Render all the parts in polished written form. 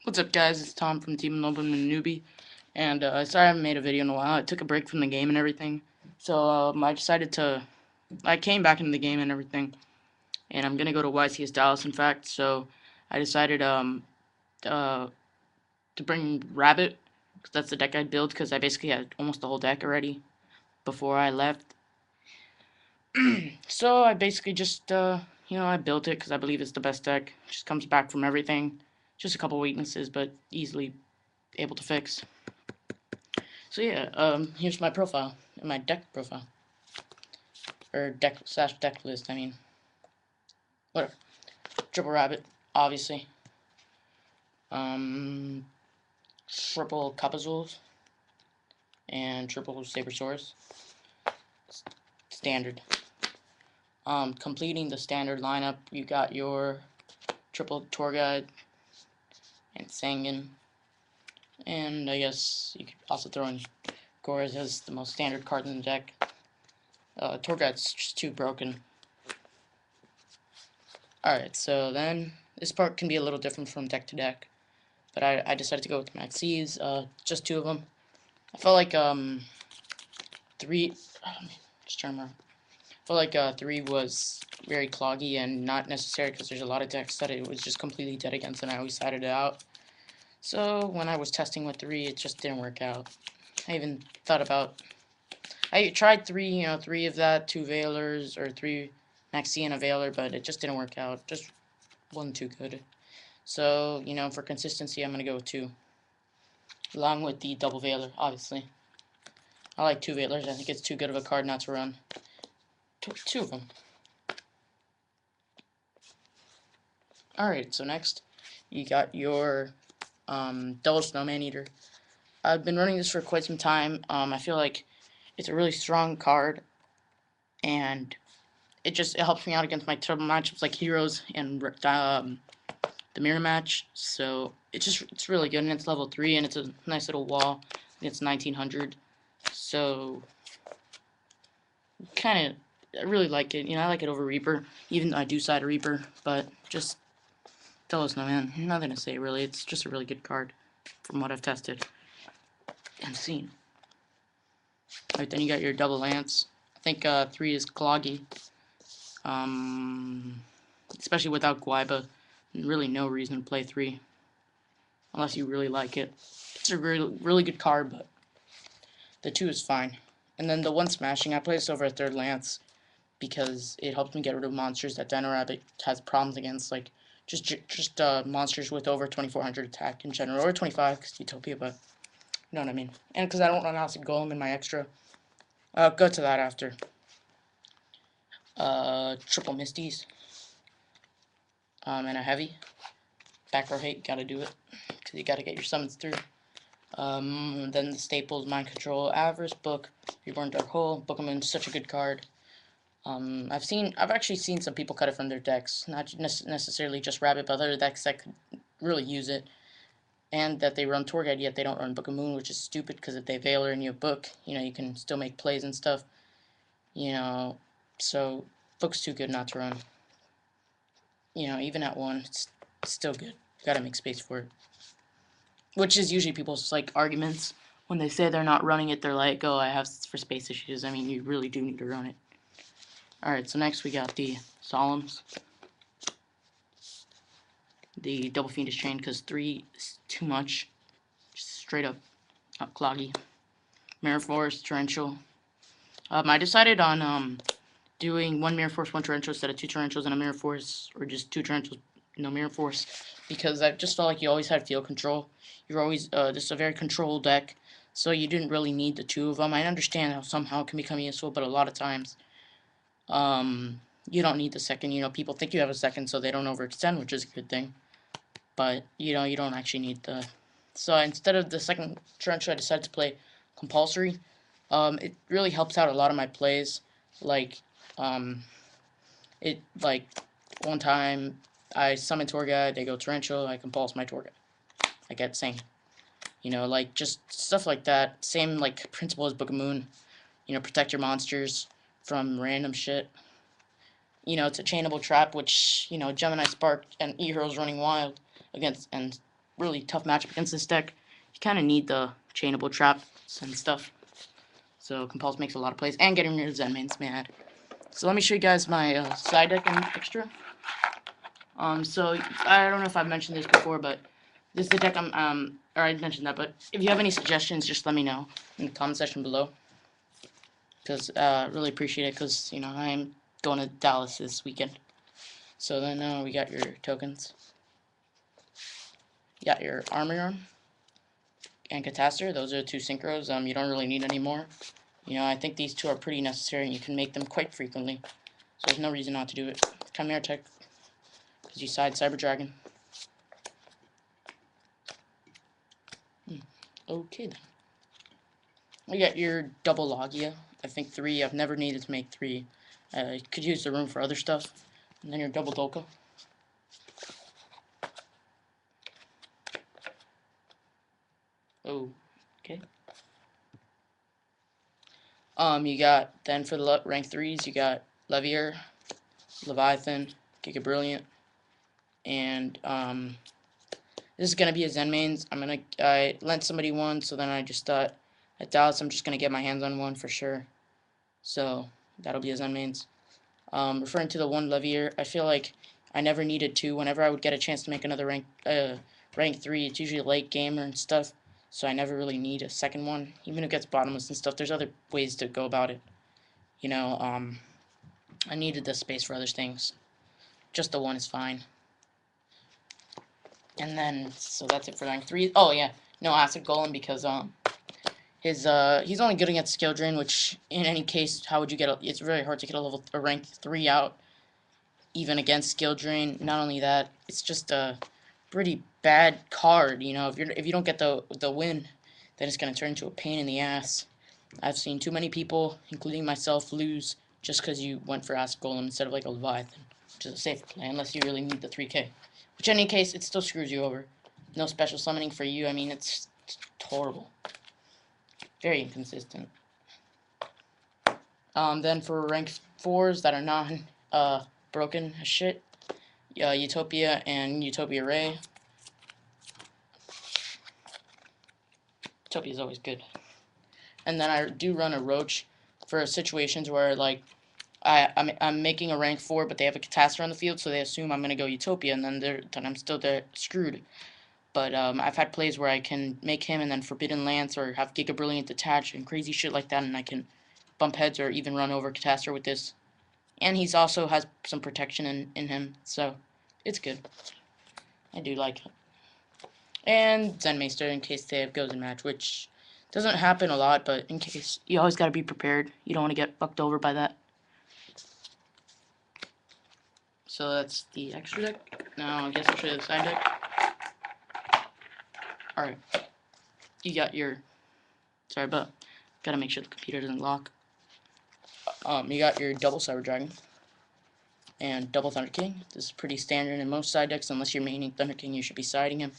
What's up, guys? It's Tom from Team Noblemanofnoobie, and sorry I haven't made a video in a while. I took a break from the game and everything, so I came back into the game and everything, and I'm gonna go to YCS Dallas, in fact. So I decided uh, to bring Rabbit, because that's the deck I'd build, because I basically had almost the whole deck already before I left. So I basically just I built it because I believe it's the best deck. Just comes back from everything, just a couple weaknesses, but easily able to fix. So yeah, here's my profile, my deck profile, or deck/deck list. I mean, whatever. Triple Rabbit, obviously. Um, triple Kapazools and triple Sabersaurus. Standard. Completing the standard lineup, you got your triple Tour Guide and Sangan, and I guess you could also throw in Goraz as the most standard card in the deck. Tour Guide's just too broken. Alright, so then this part can be a little different from deck to deck, but I decided to go with Maxis, just two of them. I felt like three, just turn around. I felt like 3 was very cloggy and not necessary because there's a lot of decks that it was just completely dead against, and I always sided it out. So when I was testing with 3, it just didn't work out. I even thought about, I tried 3, 3 of that, 2 Veilers, or 3 Maxi and a Veiler, but it just didn't work out. Just wasn't too good. So, for consistency, I'm going to go with 2. Along with the double Veiler, obviously. I like 2 Veilers. I think it's too good of a card not to run. Two of them. Alright, so next, you got your double Snowman Eater. I've been running this for quite some time. I feel like it's a really strong card, and it helps me out against my turbo matchups like Heroes and the Mirror match. So it's really good, and it's level 3, and it's a nice little wall. It's 1900, so kind of I really like it. I like it over Reaper, even though I do side a Reaper, but just tell us no, man. Nothing to say really. It's just a really good card from what I've tested and seen. Alright, then you got your double Lance. I think 3 is cloggy. Especially without Guaiba. Really no reason to play 3. Unless you really like it. It's a really good card, but the 2 is fine. And then the 1 smashing, I play this over a 3rd Lance because it helps me get rid of monsters that Dino Rabbit has problems against, like just monsters with over 2400 attack in general, or 25 because Utopia, but you know what I mean. And because I don't run Acid Golem in my extra. Go to that after. Triple Misties. And a heavy. Back row hate, gotta do it. Because you gotta get your summons through. Then the staples, Mind Control, Avarice, Book, Reborn Dark Hole. Book 'em in, such a good card. I've actually seen some people cut it from their decks. Not necessarily just Rabbit, but other decks that could really use it. And that they run Tour Guide, yet they don't run Book of Moon, which is stupid, because if they Veiler in your book, you can still make plays and stuff. So Book's too good not to run. Even at 1, it's still good. You gotta make space for it. Which is usually people's, arguments. When they say they're not running it, they're like, oh, I have for space issues. I mean, you really do need to run it. Alright, so next we got the Solemns. The Double Fiendish Chain, because 3 is too much. Just straight up cloggy. Mirror Force, Torrential. I decided on doing 1 Mirror Force, 1 Torrential instead of 2 Torrentials and a Mirror Force, or just 2 Torrentials, no Mirror Force, because I just felt like you always had field control. You're always, this is a very controlled deck, so you didn't really need the 2 of them. I understand how somehow it can become useful, but a lot of times, you don't need the second. People think you have a second, so they don't overextend, which is a good thing. But, you don't actually need the... So instead of the second Torrential, I decided to play Compulsory. It really helps out a lot of my plays. One time, I summon Tour Guide, they go Torrential, I compulse my Tour Guide. I get Sing. Just stuff like that. Same, principle as Book of Moon. Protect your monsters from random shit. It's a chainable trap, which, Gemini Spark and E-Heroes running wild against, and really tough matchup against this deck. You kind of need the chainable traps and stuff. So Compulse makes a lot of plays, and getting rid of Zenmain's mad. So let me show you guys my side deck and extra. So I don't know if I've mentioned this before, but this is the deck or I mentioned that, but if you have any suggestions, just let me know in the comment section below. Because, really appreciate it, because, you know, I'm going to Dallas this weekend. So then, we got your tokens. You got your Armor Arm and Catastor. Those are the two synchros. You don't really need any more. You know, I think these two are pretty necessary, and you can make them quite frequently. So there's no reason not to do it. Chimera Tech, because you side Cyber Dragon. Okay then. We got your double Logia. I think 3. I've never needed to make 3. You could use the room for other stuff. And then your double Dolka. Oh, okay. You got, then for the rank 3s, you got Levier, Leviathan, Giga Brilliant, and, this is gonna be a Zenmain's. I lent somebody one, so then I just thought, at Dallas, I'm just gonna get my hands on one for sure. So, that'll be a Zenmain's. Referring to the one Levier, I feel like I never needed 2. Whenever I would get a chance to make another rank 3, it's usually late game and stuff, so I never really need a second one. Even if it gets bottomless and stuff, there's other ways to go about it. You know, I needed the space for other things. Just the one is fine. And then, so that's it for rank 3. Oh yeah, no Acid Golem because he's only good against Skill Drain, which in any case, how would you get it's very hard to get a rank 3 out even against Skill Drain. Not only that, it's just a pretty bad card, you know. If you don't get the win, then it's gonna turn into a pain in the ass. I've seen too many people, including myself, lose just because you went for Acid Golem instead of like a Leviathan, which is a safer play unless you really need the 3k. Which, in any case, it still screws you over. No special summoning for you. I mean, it's horrible. Very inconsistent. Then for rank 4s that are not broken as shit, Utopia and Utopia Ray. Utopia is always good. And then I do run a Roach for situations where, like, I'm making a rank 4, but they have a Catastor on the field, so they assume I'm gonna go Utopia, and then I'm still screwed. But I've had plays where I can make him and then Forbidden Lance or have Giga Brilliant attach and crazy shit like that, and I can bump heads or even run over Catastor with this. And he's also has some protection in him, so it's good. I do like it. And Zenmeister in case they have Gozen match, which doesn't happen a lot, but in case, you always gotta be prepared. You don't want to get fucked over by that. So that's the extra deck. Now I guess I'll show you the side deck. Alright. You got your... Sorry, but gotta make sure the computer doesn't lock. You got your double Cyber Dragon. And double Thunder King. This is pretty standard in most side decks. Unless you're maining Thunder King, you should be siding him.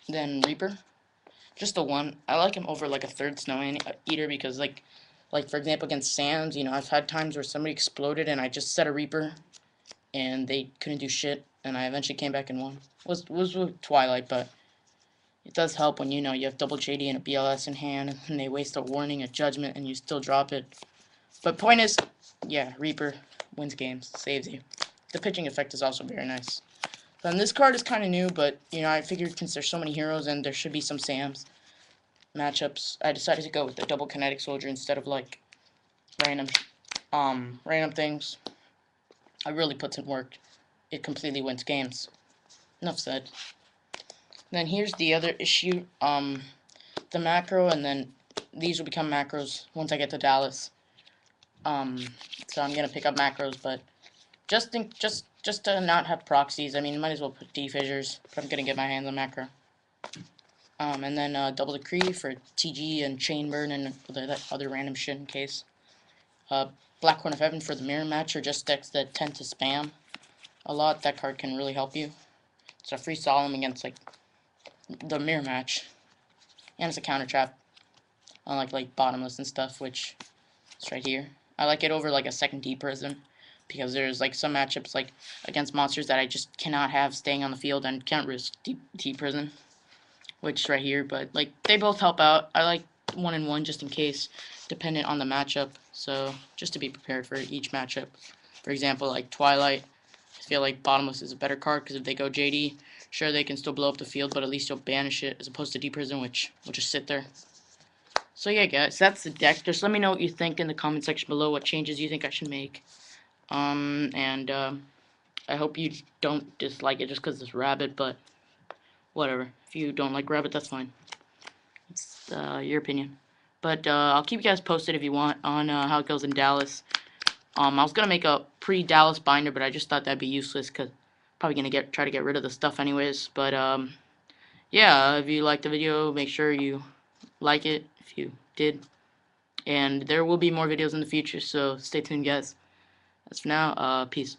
Then Reaper. Just the one. I like him over like a third Snow Eater because like for example against Sam's, you know, I've had times where somebody exploded and I just set a Reaper and they couldn't do shit and I eventually came back and won. Was with Twilight, but it does help when, you know, you have double JD and a BLS in hand and they waste a warning, a judgment, and you still drop it. But point is, yeah, Reaper wins games, saves you. The pitching effect is also very nice. Then this card is kind of new, but, you know, I figured since there's so many heroes and there should be some Sams matchups, I decided to go with the double Kinetic Soldier instead of, like, random things. I really put in work. It completely wins games. Enough said. Then here's the other issue, the macro, and then these will become macros once I get to Dallas. So I'm gonna pick up macros, but just to not have proxies. I mean, might as well put D-fissures, but I'm gonna get my hands on macro. And then double Decree for TG and Chain Burn and that other random shit in case. Black Horn of Heaven for the mirror match, or just decks that tend to spam a lot. That card can really help you. It's a free Solemn against like the mirror match, and it's a counter trap, unlike like bottomless and stuff, which is right here. I like it over like a second D Prison, because there's like some matchups like against monsters that I just cannot have staying on the field and can't risk deep prison, which right here. But like they both help out. I like 1-1 just in case, dependent on the matchup. So just to be prepared for each matchup. For example, like Twilight, I feel like Bottomless is a better card because if they go JD, sure they can still blow up the field, but at least you'll banish it as opposed to deep prison, which will just sit there. So yeah, guys, that's the deck. Just let me know what you think in the comment section below. What changes you think I should make. I hope you don't dislike it just because it's Rabbit, but whatever. If you don't like Rabbit, that's fine. It's your opinion. But I'll keep you guys posted if you want on how it goes in Dallas. I was gonna make a pre-Dallas binder, but I just thought that'd be useless because probably gonna try to get rid of the stuff anyways. But yeah, if you liked the video, make sure you like it if you did. And there will be more videos in the future, so stay tuned, guys. As for now, peace.